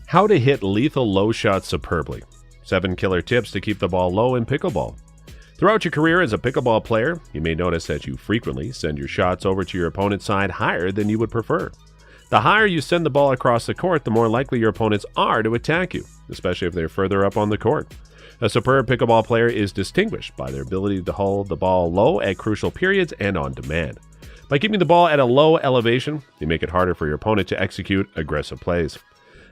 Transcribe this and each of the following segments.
How to hit lethal low shots superbly. 7 killer tips to keep the ball low in pickleball. Throughout your career as a pickleball player, you may notice that you frequently send your shots over to your opponent's side higher than you would prefer. The higher you send the ball across the court, the more likely your opponents are to attack you, especially if they're further up on the court. A superb pickleball player is distinguished by their ability to hold the ball low at crucial periods and on demand. By keeping the ball at a low elevation, you make it harder for your opponent to execute aggressive plays.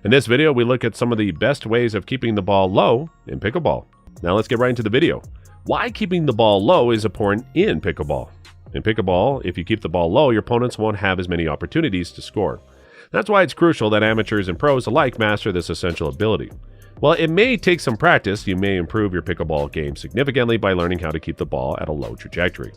In this video, we look at some of the best ways of keeping the ball low in pickleball. Now let's get right into the video. Why keeping the ball low is important in pickleball. In pickleball, if you keep the ball low, your opponents won't have as many opportunities to score. That's why it's crucial that amateurs and pros alike master this essential ability. While it may take some practice, you may improve your pickleball game significantly by learning how to keep the ball at a low trajectory.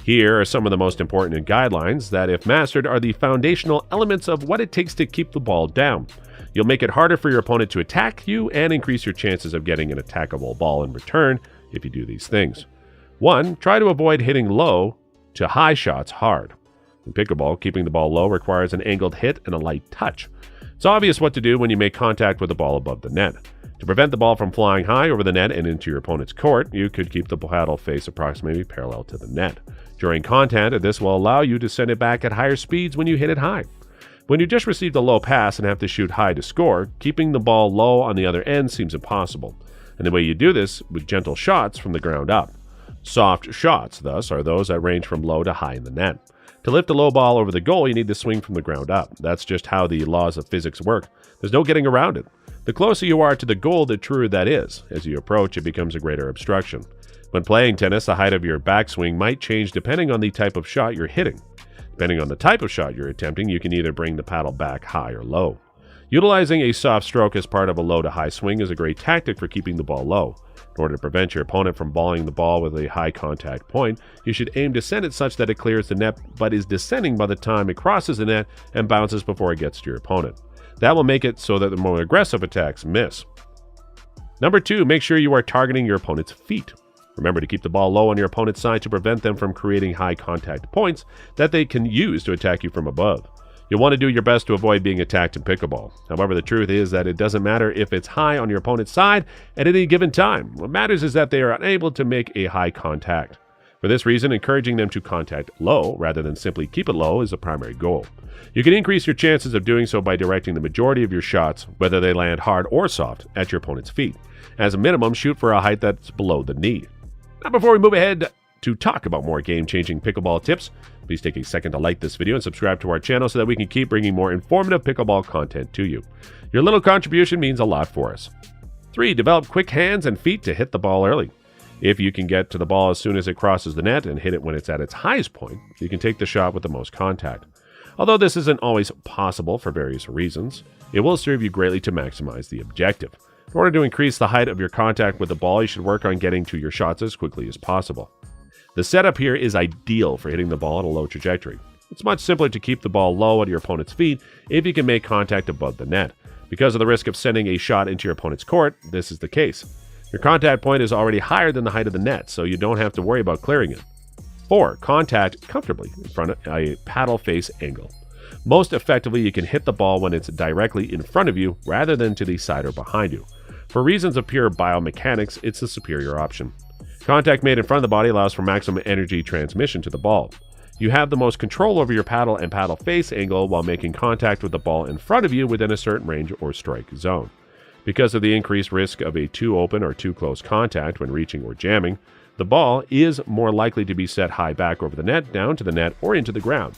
Here are some of the most important guidelines that, if mastered, are the foundational elements of what it takes to keep the ball down. You'll make it harder for your opponent to attack you and increase your chances of getting an attackable ball in return if you do these things. 1. Try to avoid hitting low to high shots hard. In pickleball, keeping the ball low requires an angled hit and a light touch. It's obvious what to do when you make contact with the ball above the net. To prevent the ball from flying high over the net and into your opponent's court, you could keep the paddle face approximately parallel to the net. During contact, this will allow you to send it back at higher speeds when you hit it high. When you just received a low pass and have to shoot high to score, keeping the ball low on the other end seems impossible. And the way you do this with gentle shots from the ground up. Soft shots, thus, are those that range from low to high in the net. To lift a low ball over the goal, you need to swing from the ground up. That's just how the laws of physics work. There's no getting around it. The closer you are to the goal, the truer that is. As you approach, it becomes a greater obstruction. When playing tennis, the height of your backswing might change depending on the type of shot you're hitting. Depending on the type of shot you're attempting, you can either bring the paddle back high or low. Utilizing a soft stroke as part of a low to high swing is a great tactic for keeping the ball low. In order to prevent your opponent from balling the ball with a high contact point, you should aim to send it such that it clears the net but is descending by the time it crosses the net and bounces before it gets to your opponent. That will make it so that the more aggressive attacks miss. Number 2, make sure you are targeting your opponent's feet. Remember to keep the ball low on your opponent's side to prevent them from creating high contact points that they can use to attack you from above. You'll want to do your best to avoid being attacked in pickleball. However, the truth is that it doesn't matter if it's high on your opponent's side at any given time. What matters is that they are unable to make a high contact. For this reason, encouraging them to contact low rather than simply keep it low is a primary goal. You can increase your chances of doing so by directing the majority of your shots, whether they land hard or soft, at your opponent's feet. As a minimum, shoot for a height that's below the knee. Now, before we move ahead to talk about more game-changing pickleball tips, please take a second to like this video and subscribe to our channel so that we can keep bringing more informative pickleball content to you. Your little contribution means a lot for us. 3. Develop quick hands and feet to hit the ball early. If you can get to the ball as soon as it crosses the net and hit it when it's at its highest point, you can take the shot with the most contact. Although this isn't always possible for various reasons, it will serve you greatly to maximize the objective. In order to increase the height of your contact with the ball, you should work on getting to your shots as quickly as possible. The setup here is ideal for hitting the ball at a low trajectory. It's much simpler to keep the ball low at your opponent's feet if you can make contact above the net. Because of the risk of sending a shot into your opponent's court, this is the case. Your contact point is already higher than the height of the net, so you don't have to worry about clearing it. 4. Contact comfortably in front of a paddle face angle. Most effectively, you can hit the ball when it's directly in front of you rather than to the side or behind you. For reasons of pure biomechanics, it's the superior option. Contact made in front of the body allows for maximum energy transmission to the ball. You have the most control over your paddle and paddle face angle while making contact with the ball in front of you within a certain range or strike zone. Because of the increased risk of a too open or too close contact when reaching or jamming, the ball is more likely to be set high back over the net, down to the net, or into the ground.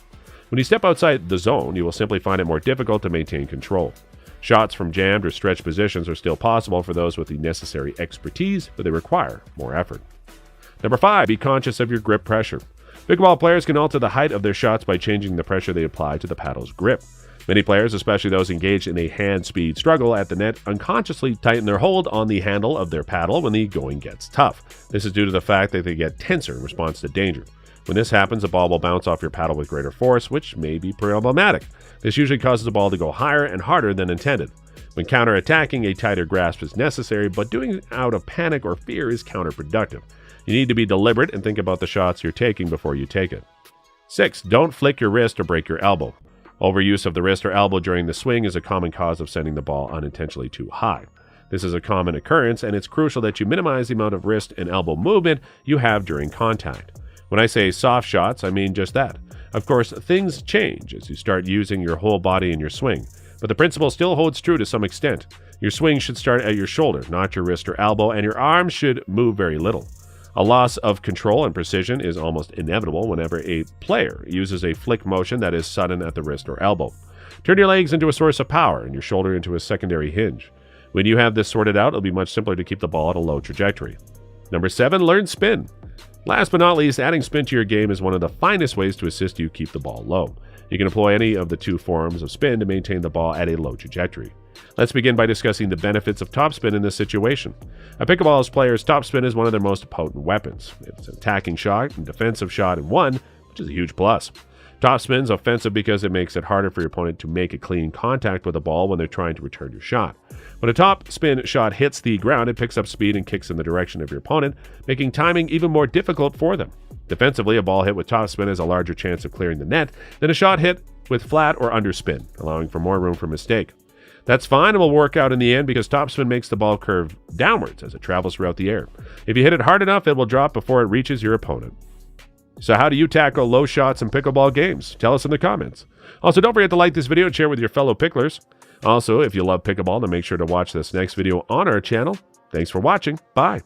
When you step outside the zone, you will simply find it more difficult to maintain control. Shots from jammed or stretched positions are still possible for those with the necessary expertise, but they require more effort. Number 5, be conscious of your grip pressure. Pickleball players can alter the height of their shots by changing the pressure they apply to the paddle's grip. Many players, especially those engaged in a hand-speed struggle at the net, unconsciously tighten their hold on the handle of their paddle when the going gets tough. This is due to the fact that they get tenser in response to danger. When this happens, the ball will bounce off your paddle with greater force, which may be problematic. This usually causes the ball to go higher and harder than intended. When counter-attacking, a tighter grasp is necessary, but doing it out of panic or fear is counterproductive. You need to be deliberate and think about the shots you're taking before you take it. 6. Don't flick your wrist or break your elbow. Overuse of the wrist or elbow during the swing is a common cause of sending the ball unintentionally too high. This is a common occurrence, and it's crucial that you minimize the amount of wrist and elbow movement you have during contact. When I say soft shots, I mean just that. Of course, things change as you start using your whole body in your swing, but the principle still holds true to some extent. Your swing should start at your shoulder, not your wrist or elbow, and your arms should move very little. A loss of control and precision is almost inevitable whenever a player uses a flick motion that is sudden at the wrist or elbow. Turn your legs into a source of power and your shoulder into a secondary hinge. When you have this sorted out, it'll be much simpler to keep the ball at a low trajectory. Number 7, learn spin. Last but not least, adding spin to your game is one of the finest ways to assist you keep the ball low. You can employ any of the 2 forms of spin to maintain the ball at a low trajectory. Let's begin by discussing the benefits of topspin in this situation. A pickleball player's topspin is one of their most potent weapons. It's an attacking shot and defensive shot in one, which is a huge plus. Topspin's offensive because it makes it harder for your opponent to make a clean contact with the ball when they're trying to return your shot. When a topspin shot hits the ground, it picks up speed and kicks in the direction of your opponent, making timing even more difficult for them. Defensively, a ball hit with topspin has a larger chance of clearing the net than a shot hit with flat or underspin, allowing for more room for mistake. That's fine and will work out in the end because topspin makes the ball curve downwards as it travels throughout the air. If you hit it hard enough, it will drop before it reaches your opponent. So how do you tackle low shots in pickleball games? Tell us in the comments. Also, don't forget to like this video and share with your fellow picklers. Also, if you love pickleball, then make sure to watch this next video on our channel. Thanks for watching. Bye.